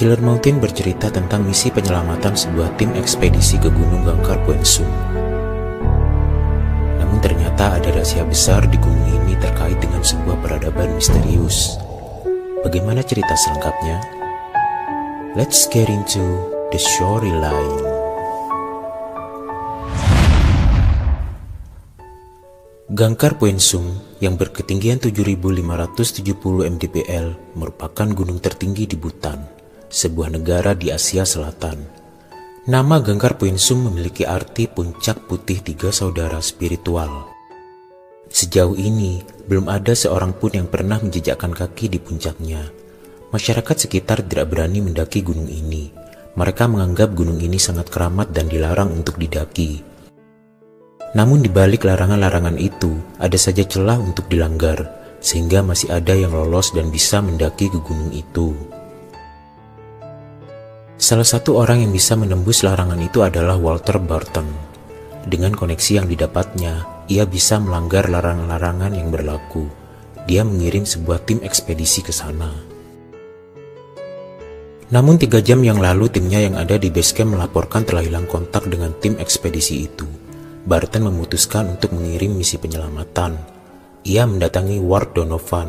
Killer Mountain bercerita tentang misi penyelamatan sebuah tim ekspedisi ke Gunung Gangkar Puensum. Namun ternyata ada rahasia besar di gunung ini terkait dengan sebuah peradaban misterius. Bagaimana cerita selengkapnya? Let's get into the storyline. Gangkar Puensum yang berketinggian 7.570 mdpl merupakan gunung tertinggi di Bhutan, sebuah negara di Asia Selatan. Nama Gangkar Puensum memiliki arti puncak putih tiga saudara spiritual. Sejauh ini, belum ada seorang pun yang pernah menjejakkan kaki di puncaknya. Masyarakat sekitar tidak berani mendaki gunung ini. Mereka menganggap gunung ini sangat keramat dan dilarang untuk didaki. Namun di balik larangan-larangan itu, ada saja celah untuk dilanggar, sehingga masih ada yang lolos dan bisa mendaki ke gunung itu. Salah satu orang yang bisa menembus larangan itu adalah Walter Barton. Dengan koneksi yang didapatnya, ia bisa melanggar larangan-larangan yang berlaku. Dia mengirim sebuah tim ekspedisi ke sana. Namun 3 jam yang lalu timnya yang ada di base camp melaporkan telah hilang kontak dengan tim ekspedisi itu. Barton memutuskan untuk mengirim misi penyelamatan. Ia mendatangi Ward Donovan.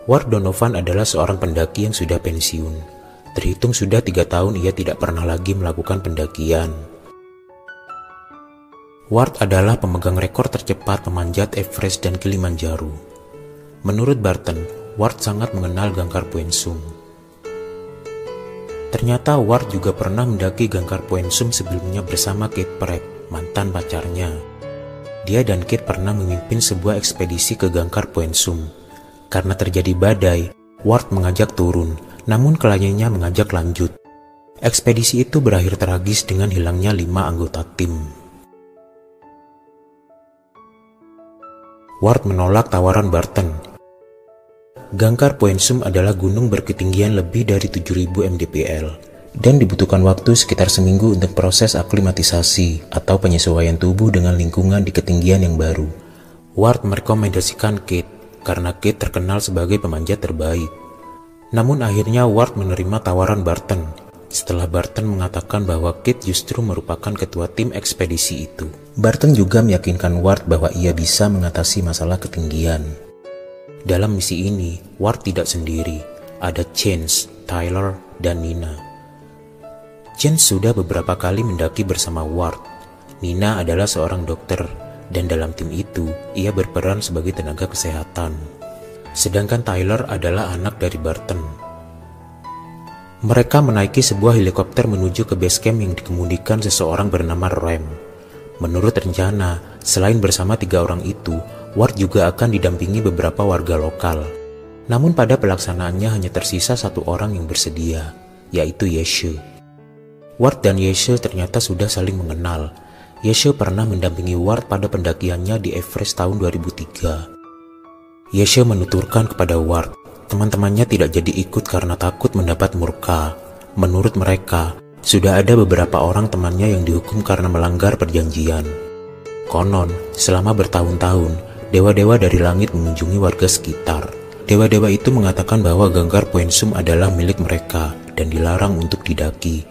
Ward Donovan adalah seorang pendaki yang sudah pensiun. Terhitung sudah 3 tahun ia tidak pernah lagi melakukan pendakian. Ward adalah pemegang rekor tercepat memanjat Everest dan Kilimanjaro. Menurut Barton, Ward sangat mengenal Gangkar Puensum. Ternyata Ward juga pernah mendaki Gangkar Puensum sebelumnya bersama Kate Pratt, mantan pacarnya. Dia dan Kate pernah memimpin sebuah ekspedisi ke Gangkar Puensum. Karena terjadi badai, Ward mengajak turun, namun kliennya mengajak lanjut. Ekspedisi itu berakhir tragis dengan hilangnya 5 anggota tim. Ward menolak tawaran Barton. Gangkar Puensum adalah gunung berketinggian lebih dari 7.000 mdpl. Dan dibutuhkan waktu sekitar seminggu untuk proses aklimatisasi atau penyesuaian tubuh dengan lingkungan di ketinggian yang baru. Ward merekomendasikan Kate karena Kate terkenal sebagai pemanjat terbaik. Namun akhirnya Ward menerima tawaran Barton setelah Barton mengatakan bahwa Kate justru merupakan ketua tim ekspedisi itu. Barton juga meyakinkan Ward bahwa ia bisa mengatasi masalah ketinggian. Dalam misi ini, Ward tidak sendiri. Ada Chance, Tyler, dan Nina. Chance sudah beberapa kali mendaki bersama Ward. Nina adalah seorang dokter, dan dalam tim itu, ia berperan sebagai tenaga kesehatan. Sedangkan Tyler adalah anak dari Barton. Mereka menaiki sebuah helikopter menuju ke base camp yang dikemudikan seseorang bernama Rem. Menurut rencana, selain bersama 3 orang itu, Ward juga akan didampingi beberapa warga lokal. Namun pada pelaksanaannya hanya tersisa 1 orang yang bersedia, yaitu Yeshe. Ward dan Yeshe ternyata sudah saling mengenal. Yeshe pernah mendampingi Ward pada pendakiannya di Everest tahun 2003. Yeshe menuturkan kepada Ward, teman-temannya tidak jadi ikut karena takut mendapat murka. Menurut mereka, sudah ada beberapa orang temannya yang dihukum karena melanggar perjanjian. Konon, selama bertahun-tahun, dewa-dewa dari langit mengunjungi warga sekitar. Dewa-dewa itu mengatakan bahwa Gangkar Puensum adalah milik mereka dan dilarang untuk didaki.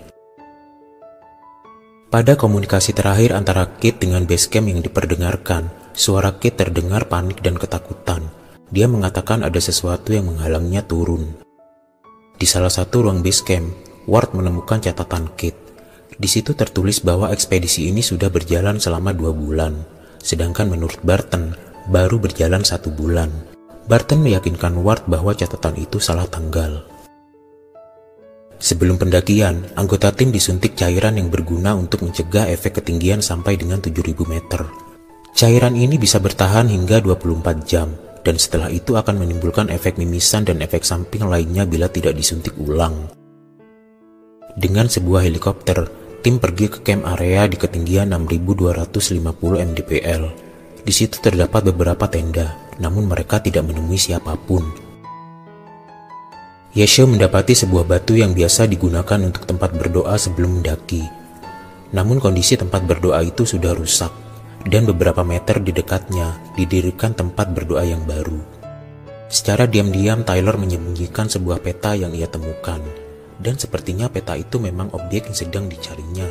Pada komunikasi terakhir antara Kate dengan base camp yang diperdengarkan, suara Kate terdengar panik dan ketakutan. Dia mengatakan ada sesuatu yang menghalangnya turun. Di salah satu ruang base camp, Ward menemukan catatan Kate. Di situ tertulis bahwa ekspedisi ini sudah berjalan selama 2 bulan, sedangkan menurut Barton, baru berjalan 1 bulan. Barton meyakinkan Ward bahwa catatan itu salah tanggal. Sebelum pendakian, anggota tim disuntik cairan yang berguna untuk mencegah efek ketinggian sampai dengan 7.000 meter. Cairan ini bisa bertahan hingga 24 jam, dan setelah itu akan menimbulkan efek mimisan dan efek samping lainnya bila tidak disuntik ulang. Dengan sebuah helikopter, tim pergi ke camp area di ketinggian 6.250 mdpl. Di situ terdapat beberapa tenda, namun mereka tidak menemui siapapun. Yeshe mendapati sebuah batu yang biasa digunakan untuk tempat berdoa sebelum mendaki. Namun kondisi tempat berdoa itu sudah rusak, dan beberapa meter di dekatnya didirikan tempat berdoa yang baru. Secara diam-diam Tyler menyembunyikan sebuah peta yang ia temukan. dan sepertinya peta itu memang objek yang sedang dicarinya.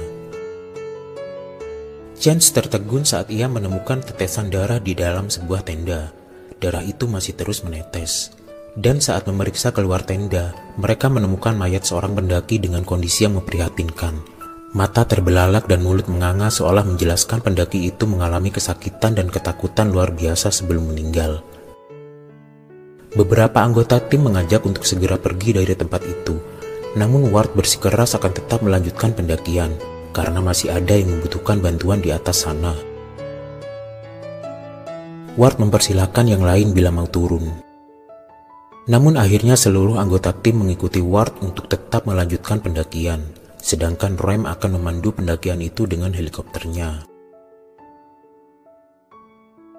Chance tertegun saat ia menemukan tetesan darah di dalam sebuah tenda. Darah itu masih terus menetes. Dan saat memeriksa keluar tenda, mereka menemukan mayat seorang pendaki dengan kondisi yang memprihatinkan. Mata terbelalak dan mulut menganga seolah menjelaskan pendaki itu mengalami kesakitan dan ketakutan luar biasa sebelum meninggal. Beberapa anggota tim mengajak untuk segera pergi dari tempat itu. Namun Ward bersikeras akan tetap melanjutkan pendakian, karena masih ada yang membutuhkan bantuan di atas sana. Ward mempersilahkan yang lain bila mau turun. Namun akhirnya seluruh anggota tim mengikuti Ward untuk tetap melanjutkan pendakian, sedangkan Rem akan memandu pendakian itu dengan helikopternya.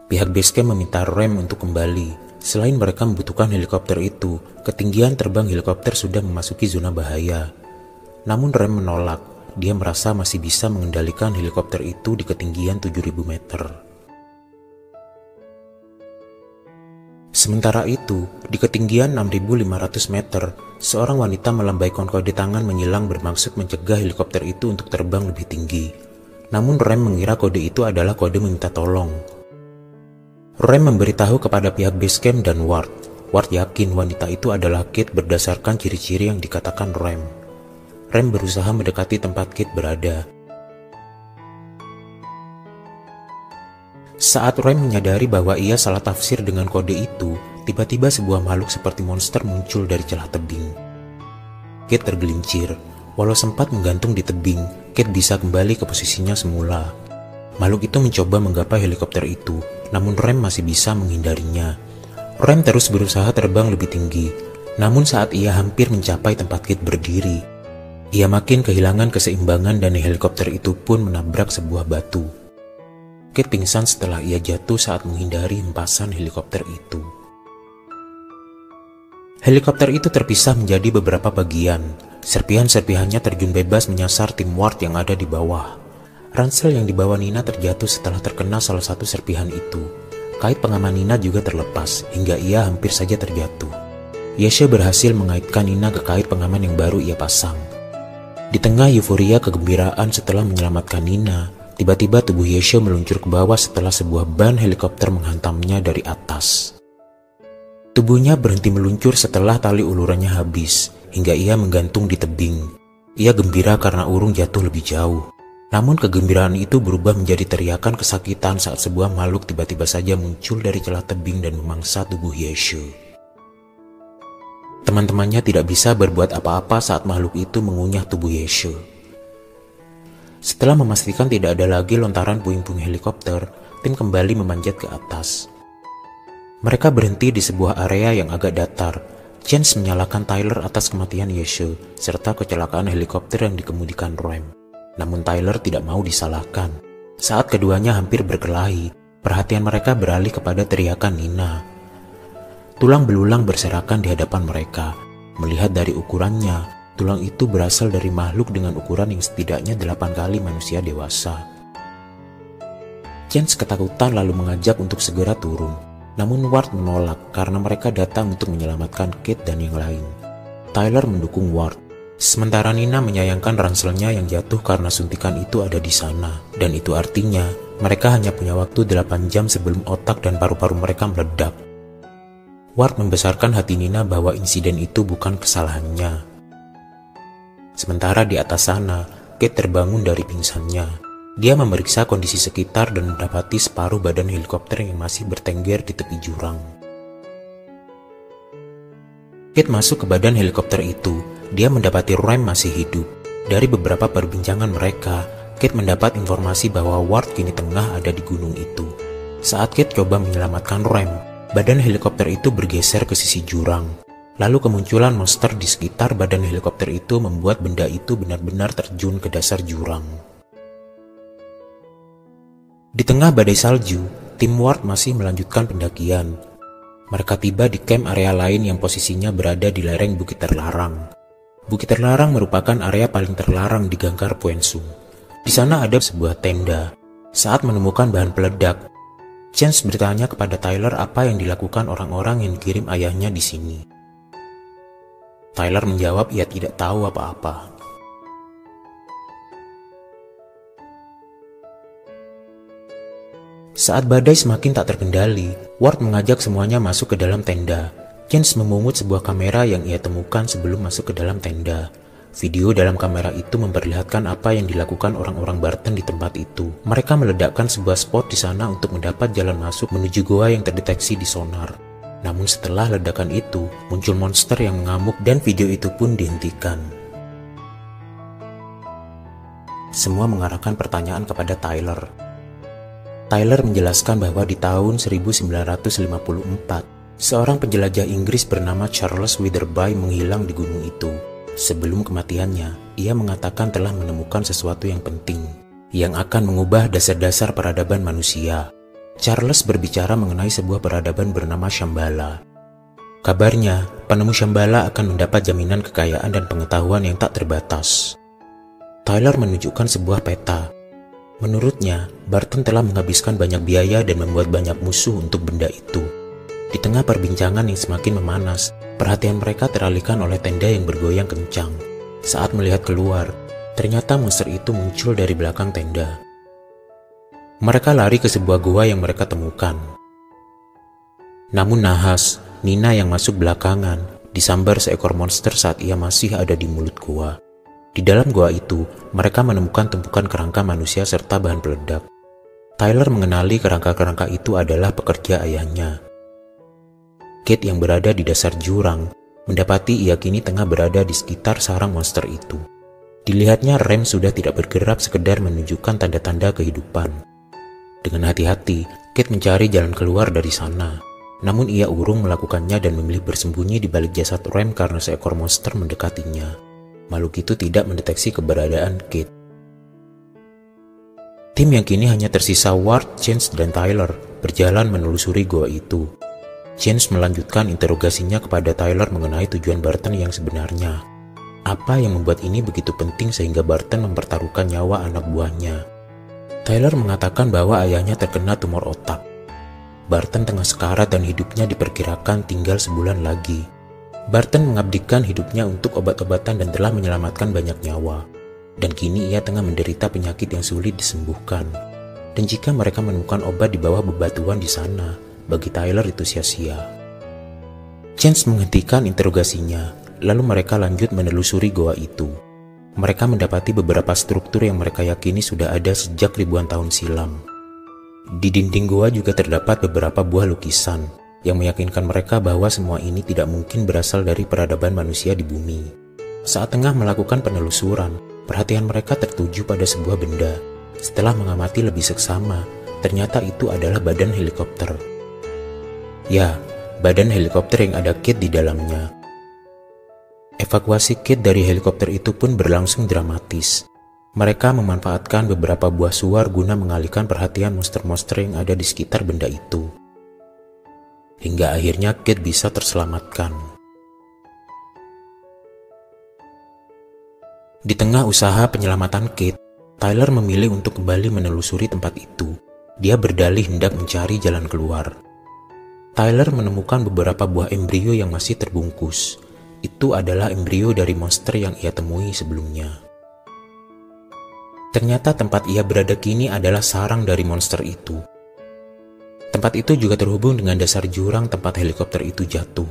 Pihak basecamp meminta Rem untuk kembali. Selain mereka membutuhkan helikopter itu, ketinggian terbang helikopter sudah memasuki zona bahaya. Namun Rem menolak. Dia merasa masih bisa mengendalikan helikopter itu di ketinggian 7.000 meter. Sementara itu, di ketinggian 6.500 meter, seorang wanita melambaikan kode tangan menyilang bermaksud mencegah helikopter itu untuk terbang lebih tinggi. Namun Rem mengira kode itu adalah kode meminta tolong. Rem memberitahu kepada pihak basecamp dan Ward. Ward yakin wanita itu adalah Kate berdasarkan ciri-ciri yang dikatakan Rem. Rem berusaha mendekati tempat Kate berada. Saat Rem menyadari bahwa ia salah tafsir dengan kode itu, tiba-tiba sebuah makhluk seperti monster muncul dari celah tebing. Kate tergelincir. Walau sempat menggantung di tebing, Kate bisa kembali ke posisinya semula. Makhluk itu mencoba menggapai helikopter itu, namun Rem masih bisa menghindarinya. Rem terus berusaha terbang lebih tinggi, namun saat ia hampir mencapai tempat Kate berdiri, ia makin kehilangan keseimbangan dan helikopter itu pun menabrak sebuah batu. Kate pingsan setelah ia jatuh saat menghindari hempasan helikopter itu. Helikopter itu terpisah menjadi beberapa bagian. Serpihan-serpihannya terjun bebas menyasar tim Ward yang ada di bawah. Ransel yang dibawa Nina terjatuh setelah terkena salah satu serpihan itu. Kait pengaman Nina juga terlepas, hingga ia hampir saja terjatuh. Yesha berhasil mengaitkan Nina ke kait pengaman yang baru ia pasang. Di tengah euforia kegembiraan setelah menyelamatkan Nina, tiba-tiba tubuh Yesha meluncur ke bawah setelah sebuah ban helikopter menghantamnya dari atas. Tubuhnya berhenti meluncur setelah tali ulurannya habis, hingga ia menggantung di tebing. Ia gembira karena urung jatuh lebih jauh. Namun kegembiraan itu berubah menjadi teriakan kesakitan saat sebuah makhluk tiba-tiba saja muncul dari celah tebing dan memangsa tubuh Yesha. Teman-temannya tidak bisa berbuat apa-apa saat makhluk itu mengunyah tubuh Yesha. Setelah memastikan tidak ada lagi lontaran puing-puing helikopter, tim kembali memanjat ke atas. Mereka berhenti di sebuah area yang agak datar. Chance menyalahkan Tyler atas kematian Yesha, serta kecelakaan helikopter yang dikemudikan Rem. Namun Tyler tidak mau disalahkan. Saat keduanya hampir berkelahi, perhatian mereka beralih kepada teriakan Nina. Tulang belulang berserakan di hadapan mereka. Melihat dari ukurannya, tulang itu berasal dari makhluk dengan ukuran yang setidaknya 8 kali manusia dewasa. Chance ketakutan lalu mengajak untuk segera turun. Namun Ward menolak karena mereka datang untuk menyelamatkan Kate dan yang lain. Tyler mendukung Ward. Sementara Nina menyayangkan ranselnya yang jatuh karena suntikan itu ada di sana. Dan itu artinya mereka hanya punya waktu 8 jam sebelum otak dan paru-paru mereka meledak. Ward membesarkan hati Nina bahwa insiden itu bukan kesalahannya. Sementara di atas sana, Kate terbangun dari pingsannya. Dia memeriksa kondisi sekitar dan mendapati separuh badan helikopter yang masih bertengger di tepi jurang. Kate masuk ke badan helikopter itu. Dia mendapati Rem masih hidup. Dari beberapa perbincangan mereka, Kate mendapat informasi bahwa Ward kini tengah ada di gunung itu. Saat Kate coba menyelamatkan Rem, badan helikopter itu bergeser ke sisi jurang. Lalu kemunculan monster di sekitar badan helikopter itu membuat benda itu benar-benar terjun ke dasar jurang. Di tengah badai salju, tim Ward masih melanjutkan pendakian. Mereka tiba di camp area lain yang posisinya berada di lereng Bukit Terlarang. Bukit Terlarang merupakan area paling terlarang di Gangkar Poensum. Di sana ada sebuah tenda. Saat menemukan bahan peledak, Chance bertanya kepada Tyler apa yang dilakukan orang-orang yang dikirim ayahnya di sini. Tyler menjawab ia tidak tahu apa-apa. Saat badai semakin tak terkendali, Ward mengajak semuanya masuk ke dalam tenda. James memungut sebuah kamera yang ia temukan sebelum masuk ke dalam tenda. Video dalam kamera itu memperlihatkan apa yang dilakukan orang-orang Barton di tempat itu. Mereka meledakkan sebuah spot di sana untuk mendapat jalan masuk menuju goa yang terdeteksi di sonar. Namun setelah ledakan itu, muncul monster yang mengamuk dan video itu pun dihentikan. Semua mengarahkan pertanyaan kepada Tyler. Tyler menjelaskan bahwa di tahun 1954, seorang penjelajah Inggris bernama Charles Witherby menghilang di gunung itu. Sebelum kematiannya, ia mengatakan telah menemukan sesuatu yang penting, yang akan mengubah dasar-dasar peradaban manusia. Charles berbicara mengenai sebuah peradaban bernama Shambhala. Kabarnya, penemu Shambhala akan mendapat jaminan kekayaan dan pengetahuan yang tak terbatas. Tyler menunjukkan sebuah peta. Menurutnya, Barton telah menghabiskan banyak biaya dan membuat banyak musuh untuk benda itu. Di tengah perbincangan yang semakin memanas, perhatian mereka teralihkan oleh tenda yang bergoyang kencang. Saat melihat keluar, ternyata monster itu muncul dari belakang tenda. Mereka lari ke sebuah gua yang mereka temukan. Namun nahas, Nina yang masuk belakangan disambar seekor monster saat ia masih ada di mulut gua. Di dalam gua itu, mereka menemukan tumpukan kerangka manusia serta bahan peledak. Tyler mengenali kerangka-kerangka itu adalah pekerja ayahnya. Kate yang berada di dasar jurang mendapati ia kini tengah berada di sekitar sarang monster itu. Dilihatnya rem sudah tidak bergerak sekedar menunjukkan tanda-tanda kehidupan. Dengan hati-hati, Kate mencari jalan keluar dari sana. Namun ia urung melakukannya dan memilih bersembunyi di balik jasad Rem karena seekor monster mendekatinya. Makhluk itu tidak mendeteksi keberadaan Kate. Tim yang kini hanya tersisa Ward, Chance, dan Tyler berjalan menelusuri goa itu. Chance melanjutkan interogasinya kepada Tyler mengenai tujuan Barton yang sebenarnya. Apa yang membuat ini begitu penting sehingga Barton mempertaruhkan nyawa anak buahnya? Tyler mengatakan bahwa ayahnya terkena tumor otak. Barton tengah sekarat dan hidupnya diperkirakan tinggal sebulan lagi. Barton mengabdikan hidupnya untuk obat-obatan dan telah menyelamatkan banyak nyawa. Dan kini ia tengah menderita penyakit yang sulit disembuhkan. Dan jika mereka menemukan obat di bawah bebatuan di sana, bagi Tyler itu sia-sia. Chance menghentikan interogasinya, lalu mereka lanjut menelusuri goa itu. Mereka mendapati beberapa struktur yang mereka yakini sudah ada sejak ribuan tahun silam. Di dinding goa juga terdapat beberapa buah lukisan yang meyakinkan mereka bahwa semua ini tidak mungkin berasal dari peradaban manusia di bumi. Saat tengah melakukan penelusuran, perhatian mereka tertuju pada sebuah benda. Setelah mengamati lebih seksama, ternyata itu adalah badan helikopter. Ya, badan helikopter yang ada Kate di dalamnya. Evakuasi Kate dari helikopter itu pun berlangsung dramatis. Mereka memanfaatkan beberapa buah suar guna mengalihkan perhatian monster-monster yang ada di sekitar benda itu. Hingga akhirnya Kate bisa terselamatkan. Di tengah usaha penyelamatan Kate, Tyler memilih untuk kembali menelusuri tempat itu. Dia berdalih hendak mencari jalan keluar. Tyler menemukan beberapa buah embrio yang masih terbungkus. Itu adalah embrio dari monster yang ia temui sebelumnya. Ternyata tempat ia berada kini adalah sarang dari monster itu. Tempat itu juga terhubung dengan dasar jurang tempat helikopter itu jatuh.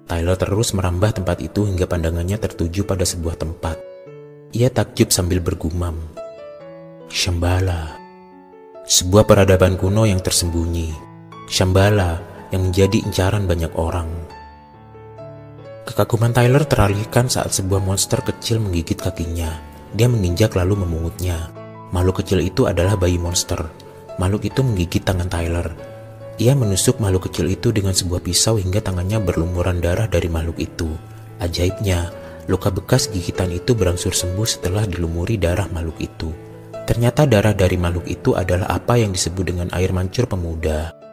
Tyler terus merambah tempat itu hingga pandangannya tertuju pada sebuah tempat. Ia takjub sambil bergumam. Shambhala. Sebuah peradaban kuno yang tersembunyi. Shambhala yang menjadi incaran banyak orang. Kekaguman Tyler teralihkan saat sebuah monster kecil menggigit kakinya. Dia menginjak lalu memungutnya. Makhluk kecil itu adalah bayi monster. Makhluk itu menggigit tangan Tyler. Ia menusuk makhluk kecil itu dengan sebuah pisau hingga tangannya berlumuran darah dari makhluk itu. Ajaibnya, luka bekas gigitan itu berangsur sembuh setelah dilumuri darah makhluk itu. Ternyata darah dari makhluk itu adalah apa yang disebut dengan air mancur pemuda.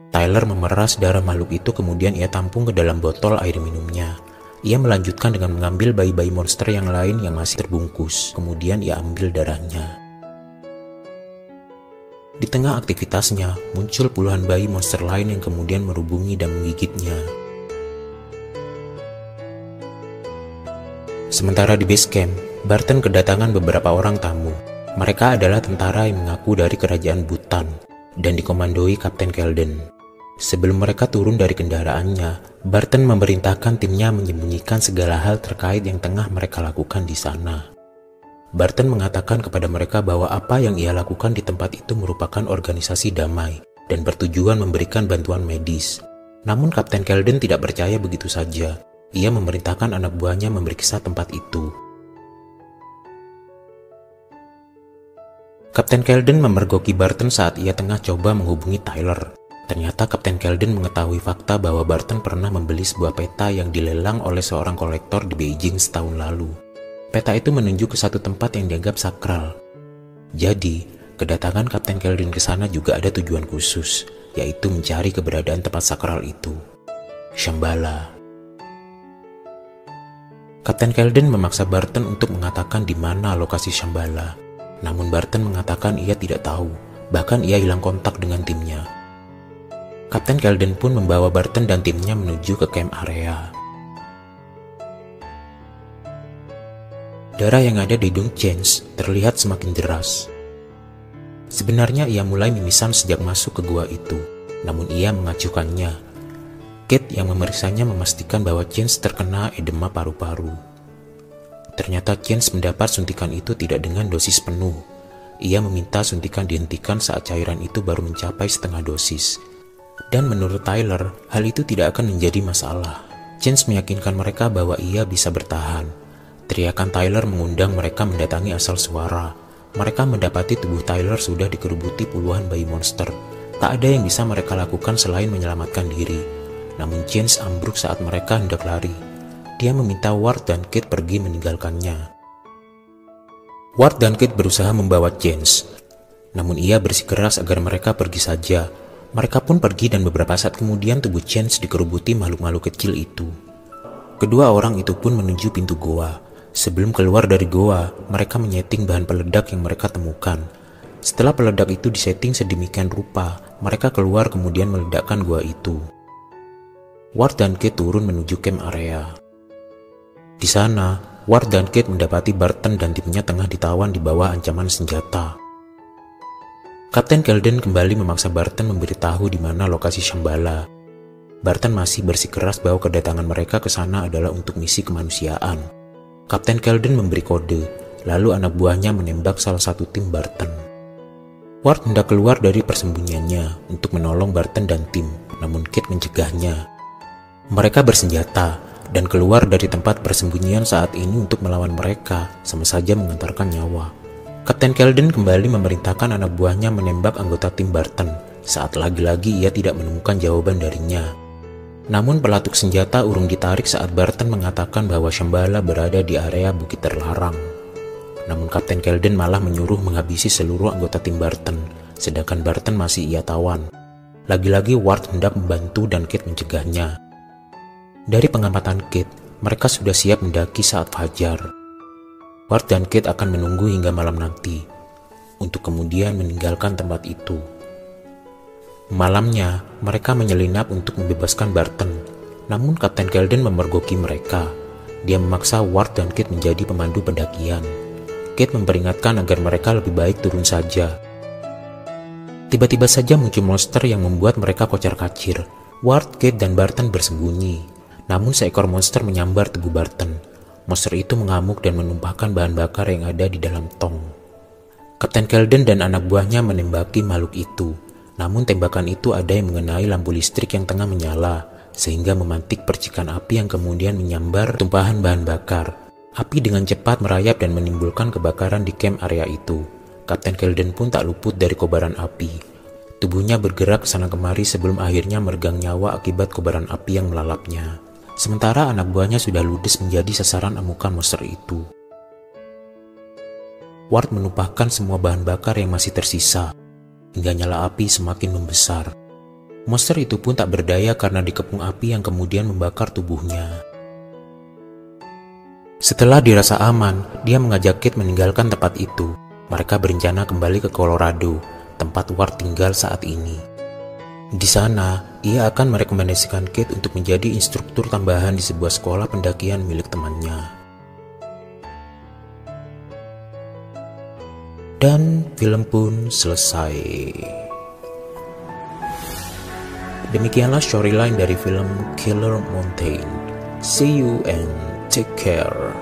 Tyler memeras darah makhluk itu kemudian ia tampung ke dalam botol air minumnya. Ia melanjutkan dengan mengambil bayi-bayi monster yang lain yang masih terbungkus. Kemudian ia ambil darahnya. Di tengah aktivitasnya, muncul puluhan bayi monster lain yang kemudian merubungi dan menggigitnya. Sementara di base camp, Barton kedatangan beberapa orang tamu. Mereka adalah tentara yang mengaku dari kerajaan Bhutan dan dikomandoi Kapten Kelden. Sebelum mereka turun dari kendaraannya, Barton memerintahkan timnya menyembunyikan segala hal terkait yang tengah mereka lakukan di sana. Barton mengatakan kepada mereka bahwa apa yang ia lakukan di tempat itu merupakan organisasi damai dan bertujuan memberikan bantuan medis. Namun Kapten Kelden tidak percaya begitu saja. Ia memerintahkan anak buahnya memeriksa tempat itu. Kapten Kelden memergoki Barton saat ia tengah coba menghubungi Tyler. Ternyata Kapten Kelden mengetahui fakta bahwa Barton pernah membeli sebuah peta yang dilelang oleh seorang kolektor di Beijing setahun lalu. Peta itu menunjuk ke satu tempat yang dianggap sakral. Jadi, kedatangan Kapten Kelden ke sana juga ada tujuan khusus, yaitu mencari keberadaan tempat sakral itu. Shambhala. Kapten Kelden memaksa Barton untuk mengatakan di mana lokasi Shambhala. Namun Barton mengatakan ia tidak tahu, bahkan ia hilang kontak dengan timnya. Kapten Kelden pun membawa Barton dan timnya menuju ke camp area. Darah yang ada di hidung Chance terlihat semakin deras. Sebenarnya ia mulai mimisan sejak masuk ke gua itu, namun ia mengacuhkannya. Kate yang memeriksanya memastikan bahwa Chance terkena edema paru-paru. Ternyata Chance mendapat suntikan itu tidak dengan dosis penuh. Ia meminta suntikan dihentikan saat cairan itu baru mencapai setengah dosis. Dan menurut Tyler, hal itu tidak akan menjadi masalah. Chance meyakinkan mereka bahwa ia bisa bertahan. Teriakan Tyler mengundang mereka mendatangi asal suara. Mereka mendapati tubuh Tyler sudah dikerubuti puluhan bayi monster. Tak ada yang bisa mereka lakukan selain menyelamatkan diri. Namun Chance ambruk saat mereka hendak lari. Dia meminta Ward dan Kate pergi meninggalkannya. Ward dan Kate berusaha membawa Chance, namun ia bersikeras agar mereka pergi saja. Mereka pun pergi dan beberapa saat kemudian tubuh Chance dikerubuti makhluk-makhluk kecil itu. Kedua orang itu pun menuju pintu goa. Sebelum keluar dari goa, mereka menyeting bahan peledak yang mereka temukan. Setelah peledak itu disetting sedemikian rupa, mereka keluar kemudian meledakkan goa itu. Ward dan Kate turun menuju camp area. Di sana, Ward dan Kate mendapati Barton dan timnya tengah ditawan di bawah ancaman senjata. Kapten Kelden kembali memaksa Barton memberitahu di mana lokasi Shambhala. Barton masih bersikeras bahwa kedatangan mereka ke sana adalah untuk misi kemanusiaan. Kapten Kelden memberi kode, lalu anak buahnya menembak salah satu tim Barton. Ward hendak keluar dari persembunyiannya untuk menolong Barton dan tim, namun Kate mencegahnya. Mereka bersenjata dan keluar dari tempat persembunyian saat ini untuk melawan mereka, sama saja mengantarkan nyawa. Kapten Kelden kembali memerintahkan anak buahnya menembak anggota tim Barton, saat lagi-lagi ia tidak menemukan jawaban darinya. Namun pelatuk senjata urung ditarik saat Barton mengatakan bahwa Shambhala berada di area bukit terlarang. Namun Kapten Kelden malah menyuruh menghabisi seluruh anggota tim Barton, sedangkan Barton masih ia tawan. Lagi-lagi Ward hendak membantu dan Kate mencegahnya. Dari pengamatan Kate, mereka sudah siap mendaki saat fajar. Ward dan Kate akan menunggu hingga malam nanti, untuk kemudian meninggalkan tempat itu. Malamnya, mereka menyelinap untuk membebaskan Barton, namun Kapten Kelden memergoki mereka. Dia memaksa Ward dan Kate menjadi pemandu pendakian. Kate memperingatkan agar mereka lebih baik turun saja. Tiba-tiba saja muncul monster yang membuat mereka kocar-kacir. Ward, Kate, dan Barton bersembunyi. Namun seekor monster menyambar tubuh Barton. Monster itu mengamuk dan menumpahkan bahan bakar yang ada di dalam tong. Kapten Kelden dan anak buahnya menembaki makhluk itu. Namun tembakan itu ada yang mengenai lampu listrik yang tengah menyala, sehingga memantik percikan api yang kemudian menyambar tumpahan bahan bakar. Api dengan cepat merayap dan menimbulkan kebakaran di camp area itu. Kapten Kelden pun tak luput dari kobaran api. Tubuhnya bergerak kesana kemari sebelum akhirnya meregang nyawa akibat kobaran api yang melalapnya. Sementara anak buahnya sudah ludes menjadi sasaran amukan monster itu. Ward menumpahkan semua bahan bakar yang masih tersisa, hingga nyala api semakin membesar. Monster itu pun tak berdaya karena dikepung api yang kemudian membakar tubuhnya. Setelah dirasa aman, dia mengajak Kate meninggalkan tempat itu. Mereka berencana kembali ke Colorado, tempat Ward tinggal saat ini. Di sana, ia akan merekomendasikan Kate untuk menjadi instruktur tambahan di sebuah sekolah pendakian milik temannya. Dan film pun selesai. Demikianlah storyline dari film Killer Mountain. See you and take care.